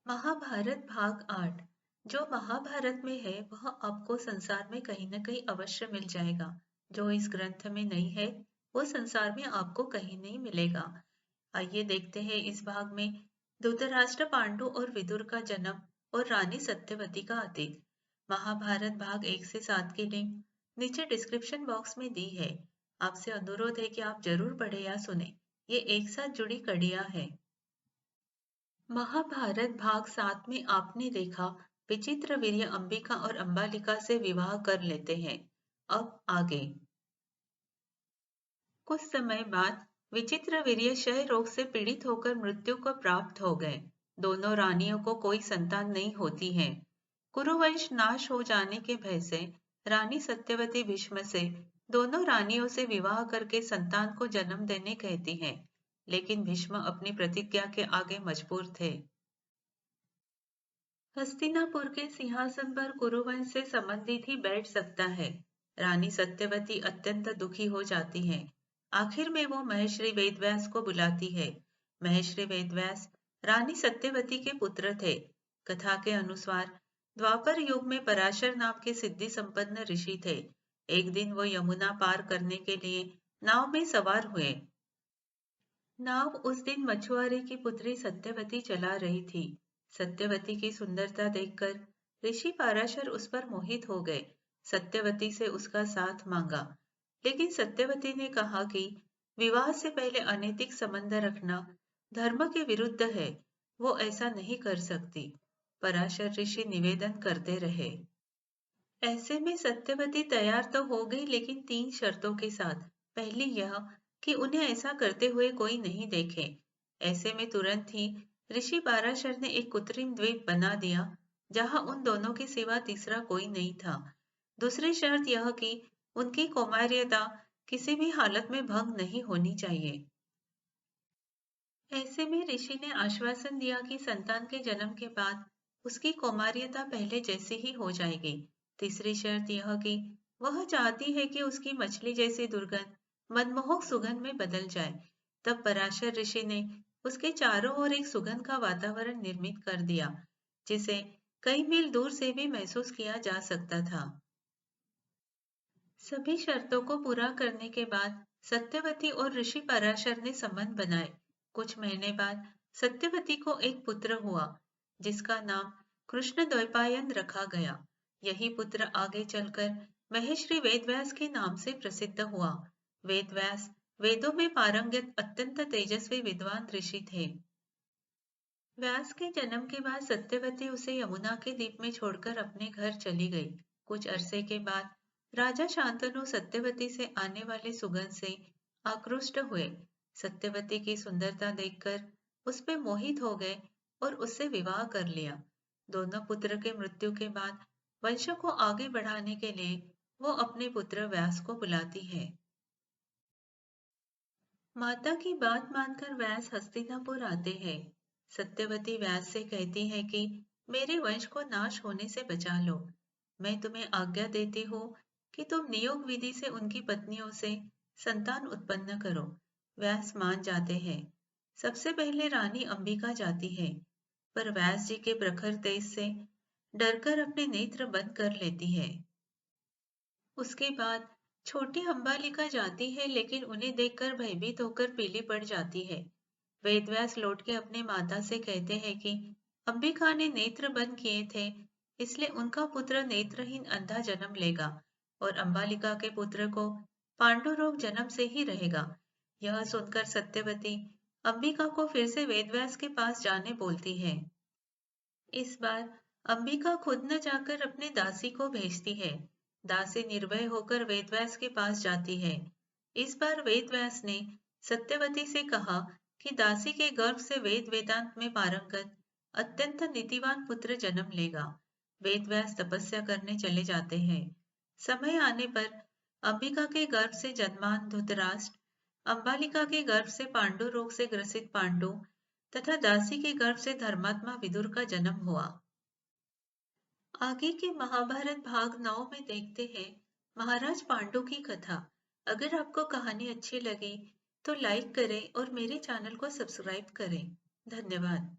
महाभारत भाग 8। जो महाभारत में है वह आपको संसार में कहीं न कहीं अवश्य मिल जाएगा। जो इस ग्रंथ में नहीं है वो संसार में आपको कहीं नहीं मिलेगा। आइए देखते हैं इस भाग में धृतराष्ट्र, पांडु और विदुर का जन्म और रानी सत्यवती का अतीत। महाभारत भाग 1 से 7 की लिंक नीचे डिस्क्रिप्शन बॉक्स में दी है। आपसे अनुरोध है कि आप जरूर पढ़े या सुने। ये एक साथ जुड़ी कड़ियां हैं। महाभारत भाग 7 में आपने देखा विचित्रवीर्य अंबिका और अंबालिका से विवाह कर लेते हैं। अब आगे कुछ समय बाद विचित्रवीर्य क्षय रोग से पीड़ित होकर मृत्यु को प्राप्त हो गए। दोनों रानियों को कोई संतान नहीं होती है। कुरुवंश नाश हो जाने के भय से रानी सत्यवती भीष्म से दोनों रानियों से विवाह करके संतान को जन्म देने कहती हैं, लेकिन भीष्म अपनी प्रतिज्ञा के आगे मजबूर थे। हस्तिनापुर के सिंहासन पर कुरुवंश से संबंधित ही बैठ सकता है। रानी सत्यवती अत्यंत दुखी हो जाती है। आखिर में वो महर्षि वेदव्यास को बुलाती है। महर्षि वेदव्यास रानी सत्यवती के पुत्र थे। कथा के अनुसार द्वापर युग में पराशर नाम के सिद्धि संपन्न ऋषि थे। एक दिन वो यमुना पार करने के लिए नाव में सवार हुए। नाव उस दिन मछुआरे की पुत्री सत्यवती चला रही थी। सत्यवती की सुंदरता देखकर ऋषि पाराशर उस पर मोहित हो गए। सत्यवती से उसका साथ मांगा, लेकिन सत्यवती ने कहा कि विवाह से पहले अनैतिक संबंध रखना धर्म के विरुद्ध है। वो ऐसा नहीं कर सकती। पराशर ऋषि निवेदन करते रहे। ऐसे में सत्यवती तैयार तो हो गई, लेकिन 3 शर्तों के साथ। पहली यह कि उन्हें ऐसा करते हुए कोई नहीं देखे। ऐसे में तुरंत ही ऋषि पाराशर ने एक कृत्रिम द्वीप बना दिया जहां उन दोनों के सिवा तीसरा कोई नहीं था। दूसरी शर्त यह कि उनकी कौमार्यता किसी भी हालत में भंग नहीं होनी चाहिए। ऐसे में ऋषि ने आश्वासन दिया कि संतान के जन्म के बाद उसकी कौमार्यता पहले जैसी ही हो जाएगी। तीसरी शर्त यह कि वह चाहती है कि उसकी मछली जैसी दुर्गंध मनमोहक सुगंध में बदल जाए। तब पराशर ऋषि ने उसके चारों ओर एक सुगंध का वातावरण निर्मित कर दिया, जिसे कई मील दूर से भी महसूस किया जा सकता था। सभी शर्तों को पूरा करने के बाद सत्यवती और ऋषि पराशर ने संबंध बनाए। कुछ महीने बाद सत्यवती को एक पुत्र हुआ, जिसका नाम कृष्ण द्वैपायन रखा गया। यही पुत्र आगे चलकर महर्षि वेदव्यास के नाम से प्रसिद्ध हुआ। वेदव्यास वेदों में पारंगत अत्यंत तेजस्वी विद्वान ऋषि थे। व्यास के जन्म के बाद सत्यवती उसे यमुना के द्वीप में छोड़कर अपने घर चली गई। कुछ अरसे के बाद राजा शांतनु सत्यवती से आने वाली सुगंध से आकृष्ट हुए। सत्यवती की सुंदरता देखकर उस पे मोहित हो गए और उससे विवाह कर लिया। दोनों पुत्र के मृत्यु के बाद वंश को आगे बढ़ाने के लिए वो अपने पुत्र व्यास को बुलाती है। माता की बात मानकर व्यास हस्तिनापुर आते हैं। सत्यवती व्यास से कहती है कि मेरे वंश को नाश होने से बचा लो। मैं तुम्हें आज्ञा देती हूँ कि तुम नियोग विधि से उनकी पत्नियों से संतान उत्पन्न करो। व्यास मान जाते हैं। सबसे पहले रानी अंबिका जाती है, पर व्यास जी के प्रखर तेज से डरकर अपने नेत्र बंद कर लेती है। उसके बाद छोटी अंबालिका जाती है, लेकिन उन्हें देखकर भयभीत होकर पीली पड़ जाती है। वेदव्यास लौट के अपने माता से कहते हैं कि अंबिका ने नेत्र बंद किए थे, इसलिए उनका पुत्र नेत्रहीन अंधा जन्म लेगा और अंबालिका के पुत्र को पांडु रोग जन्म से ही रहेगा। यह सुनकर सत्यवती अंबिका को फिर से वेदव्यास के पास जाने बोलती है। इस बार अंबिका खुद न जाकर अपने दासी को भेजती है। दासी निर्भय होकर वेदव्यास के पास जाती है। इस बार वेदव्यास ने सत्यवती से कहा कि दासी के गर्भ से वेद वेदांत में पारंगत अत्यंत नीतिवान पुत्र जन्म लेगा। वेदव्यास तपस्या करने चले जाते हैं। समय आने पर अंबिका के गर्भ से जन्मान धृतराष्ट्र, अंबालिका के गर्भ से पांडु रोग से ग्रसित पांडु तथा दासी के गर्भ से धर्मात्मा विदुर का जन्म हुआ। आगे के महाभारत भाग 9 में देखते हैं महाराज पांडु की कथा। अगर आपको कहानी अच्छी लगी तो लाइक करें और मेरे चैनल को सब्सक्राइब करें। धन्यवाद।